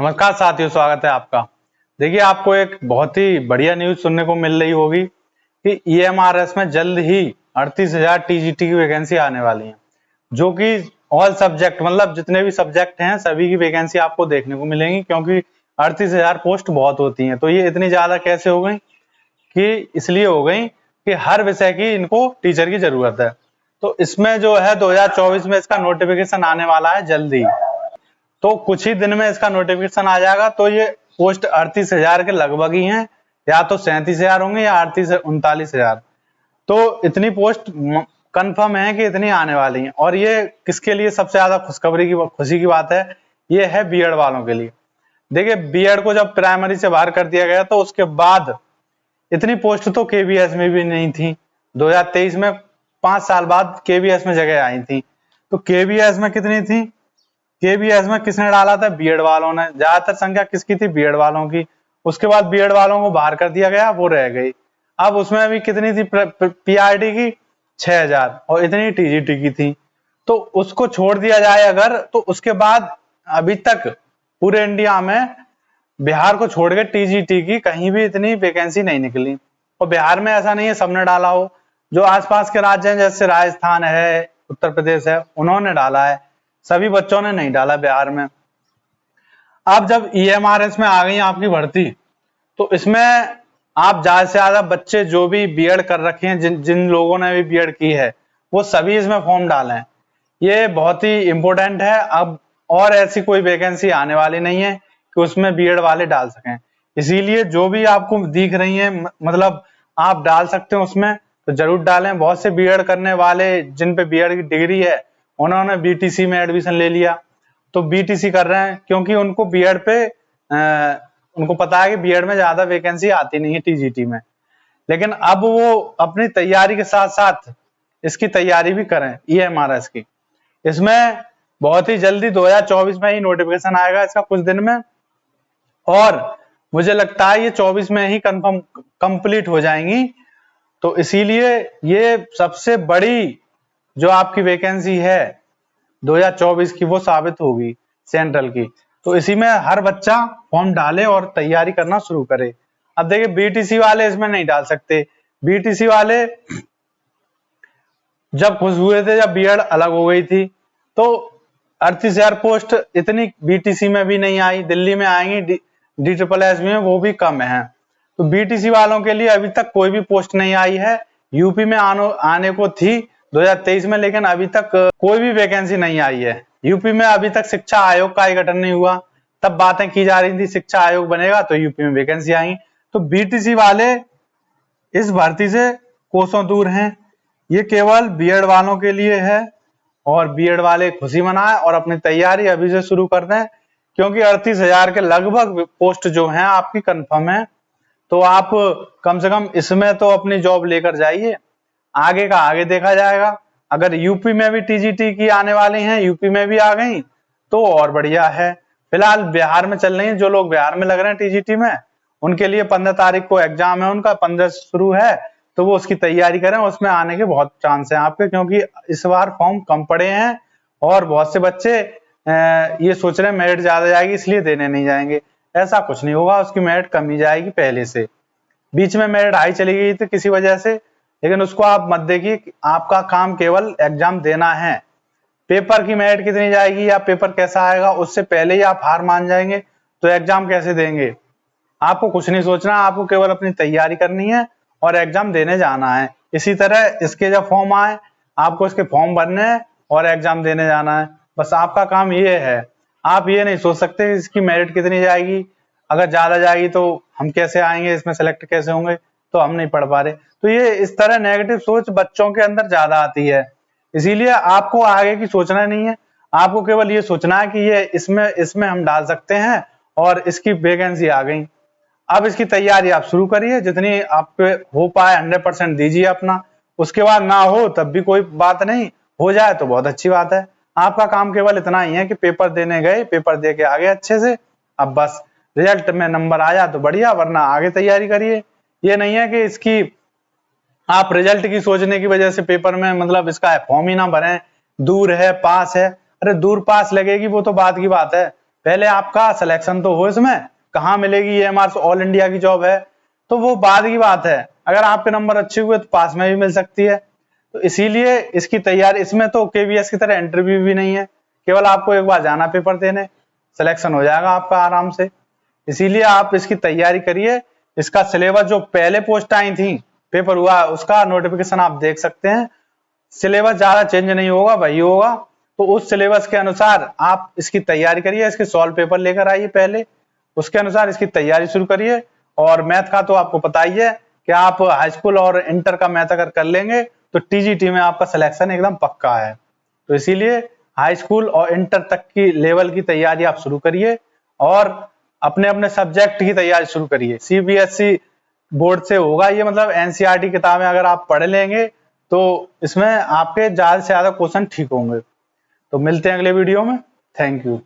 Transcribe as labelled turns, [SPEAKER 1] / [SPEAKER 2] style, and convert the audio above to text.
[SPEAKER 1] नमस्कार साथियों, स्वागत है आपका। देखिए, आपको एक बहुत ही बढ़िया न्यूज सुनने को मिल रही होगी कि ईएमआरएस में जल्द ही 38,000 टीजीटी की वैकेंसी आने वाली है, जो कि ऑल सब्जेक्ट मतलब जितने भी सब्जेक्ट हैं सभी की वैकेंसी आपको देखने को मिलेंगी, क्योंकि 38,000 पोस्ट बहुत होती हैं। तो ये इतनी ज्यादा कैसे हो गई कि इसलिए हो गई कि हर विषय की इनको टीचर की जरूरत है। तो इसमें जो है 2024 में इसका नोटिफिकेशन आने वाला है जल्दी। तो कुछ ही दिन में इसका नोटिफिकेशन आ जाएगा। तो ये पोस्ट 38,000 के लगभग ही हैं, या तो 37,000 होंगे या 39,000। तो इतनी पोस्ट कंफर्म है कि इतनी आने वाली हैं। और ये किसके लिए सबसे ज्यादा खुशी की बात है, ये है बीएड वालों के लिए। देखिए, बीएड को जब प्राइमरी से बाहर कर दिया गया तो उसके बाद इतनी पोस्ट तो केवीएस में भी नहीं थी। 2023 में 5 साल बाद केवीएस में जगह आई थी। तो केवीएस में कितनी थी? केवीएस में किसने डाला था? बीएड वालों ने। ज्यादातर संख्या किसकी थी? बीएड वालों की। उसके बाद बीएड वालों को बाहर कर दिया गया, वो रह गई। अब उसमें भी कितनी थी पीआरडी की? 6,000, और इतनी टीजीटी की थी। तो उसको छोड़ दिया जाए अगर, तो उसके बाद अभी तक पूरे इंडिया में बिहार को छोड़ के टीजीटी की कहीं भी इतनी वैकेंसी नहीं निकली। और बिहार में ऐसा नहीं है सबने डाला हो, जो आसपास के राज्य हैं जैसे राजस्थान है, उत्तर प्रदेश है, उन्होंने डाला है। सभी बच्चों ने नहीं डाला बिहार में। अब जब ईएमआरएस में आ गई आपकी भर्ती, तो इसमें आप ज्यादा से ज्यादा बच्चे जो भी बीएड कर रखे हैं, जिन लोगों ने भी बीएड की है, वो सभी इसमें फॉर्म डालें। ये बहुत ही इंपॉर्टेंट है। अब और ऐसी कोई वैकेंसी आने वाली नहीं है कि उसमें बीएड वाले डाल सकें। इसीलिए जो भी आपको दिख रही है, मतलब आप डाल सकते हो उसमें, तो जरूर डालें। बहुत से बीएड करने वाले जिन पे बीएड की डिग्री है, उन्होंने बीटीसी में एडमिशन ले लिया, तो बीटीसी कर रहे हैं, क्योंकि उनको बीएड पे उनको पता है कि बीएड में ज्यादा वैकेंसी आती नहीं है टीजीटी में। लेकिन अब वो अपनी तैयारी के साथ साथ इसकी तैयारी भी करें ईएमआरएस की। इसमें बहुत ही जल्दी 2024 में ही नोटिफिकेशन आएगा इसका, कुछ दिन में। और मुझे लगता है ये 24 में ही कंफर्म कंप्लीट हो जाएंगी। तो इसीलिए ये सबसे बड़ी जो आपकी वैकेंसी है 2024 की, वो साबित होगी सेंट्रल की। तो इसी में हर बच्चा फॉर्म डाले और तैयारी करना शुरू करे। अब देखिए, बीटीसी वाले इसमें नहीं डाल सकते। बीटीसी वाले जब खुश हुए थे जब बीएड अलग हो गई थी, तो 38,000 पोस्ट इतनी बीटीसी में भी नहीं आई। दिल्ली में आएंगी DSSS में, वो भी कम है। तो बीटीसी वालों के लिए अभी तक कोई भी पोस्ट नहीं आई है। यूपी में आने को थी 2023 में, लेकिन अभी तक कोई भी वैकेंसी नहीं आई है। यूपी में अभी तक शिक्षा आयोग का ही गठन नहीं हुआ, तब बातें की जा रही थी शिक्षा आयोग बनेगा तो यूपी में वैकेंसी आएंगी। तो बीटीसी वाले इस भर्ती से कोसों दूर हैं। ये केवल बीएड वालों के लिए है, और बीएड वाले खुशी मनाएं और अपनी तैयारी अभी से शुरू कर दें, क्योंकि 38,000 के लगभग पोस्ट जो हैं आपकी कंफर्म है। तो आप कम से कम इसमें तो अपनी जॉब लेकर जाइए, आगे का आगे देखा जाएगा। अगर यूपी में भी टीजीटी की आने वाली हैं, यूपी में भी आ गई तो और बढ़िया है। फिलहाल बिहार में चल रही है। जो लोग बिहार में लग रहे हैं टीजीटी में, उनके लिए 15 तारीख को एग्जाम है, उनका 15 से शुरू है, तो वो उसकी तैयारी करें। उसमें आने के बहुत चांस हैं आपके, क्योंकि इस बार फॉर्म कम पड़े हैं और बहुत से बच्चे ये सोच रहे हैं मेरिट ज्यादा जाएगी इसलिए देने नहीं जाएंगे। ऐसा कुछ नहीं होगा, उसकी मेरिट कम ही जाएगी पहले से। बीच में मेरिट हाई चली गई थी किसी वजह से, लेकिन उसको आप मत देखिए। आपका काम केवल एग्जाम देना है। पेपर की मेरिट कितनी जाएगी या पेपर कैसा आएगा, उससे पहले ही आप हार मान जाएंगे तो एग्जाम कैसे देंगे? आपको कुछ नहीं सोचना, आपको केवल अपनी तैयारी करनी है और एग्जाम देने जाना है। इसी तरह इसके जब फॉर्म आए, आपको इसके फॉर्म भरने हैं और एग्जाम देने जाना है। बस आपका काम ये है। आप ये नहीं सोच सकते इसकी मेरिट कितनी जाएगी, अगर ज्यादा जाएगी तो हम कैसे आएंगे, इसमें सेलेक्ट कैसे होंगे, तो हम नहीं पढ़ पा रहे। तो ये इस तरह नेगेटिव सोच बच्चों के अंदर ज्यादा आती है। इसीलिए आपको आगे की सोचना नहीं है, आपको केवल ये सोचना है कि ये इसमें हम डाल सकते हैं और इसकी वैकेंसी आ गई। अब इसकी तैयारी आप शुरू करिए, जितनी आप पे हो पाए 100% दीजिए अपना। उसके बाद ना हो तब भी कोई बात नहीं, हो जाए तो बहुत अच्छी बात है। आपका काम केवल इतना ही है कि पेपर देने गए, पेपर दे के आ गए अच्छे से। अब बस रिजल्ट में नंबर आया तो बढ़िया, वरना आगे तैयारी करिए। ये नहीं है कि इसकी आप रिजल्ट की सोचने की वजह से पेपर में मतलब इसका फॉर्म ही ना भरें, दूर है पास है। अरे दूर पास लगेगी वो तो बात की बात है, पहले आपका सिलेक्शन तो हो, इसमें कहाँ मिलेगी EMR से, ऑल इंडिया की जॉब है तो वो बाद की बात है। अगर आपके नंबर अच्छे हुए तो पास में भी मिल सकती है। तो इसीलिए इसकी तैयारी, इसमें तो KVS की तरह इंटरव्यू भी नहीं है, केवल आपको एक बार जाना पेपर देने, सिलेक्शन हो जाएगा आपका आराम से। इसीलिए आप इसकी तैयारी करिए। इसका सिलेबस जो पहले पोस्ट आई थी, पेपर हुआ, उसका नोटिफिकेशन आप देख सकते हैं। सिलेबस ज्यादा चेंज नहीं होगा, वही होगा। तो उस सिलेबस के अनुसार आप इसकी तैयारी करिए, इसके सॉल्व पेपर लेकर आइए पहले, उसके अनुसार इसकी तैयारी शुरू करिए। और मैथ का तो आपको पता ही है कि आप हाई स्कूल और इंटर का मैथ अगर कर लेंगे तो TGT में आपका सिलेक्शन एकदम पक्का है। तो इसीलिए हाई स्कूल और इंटर तक की लेवल की तैयारी आप शुरू करिए और अपने अपने सब्जेक्ट की तैयारी शुरू करिए। CBSE बोर्ड से होगा ये, मतलब NCERT किताबें अगर आप पढ़ लेंगे तो इसमें आपके ज्यादा से ज्यादा क्वेश्चन ठीक होंगे। तो मिलते हैं अगले वीडियो में। Thank you.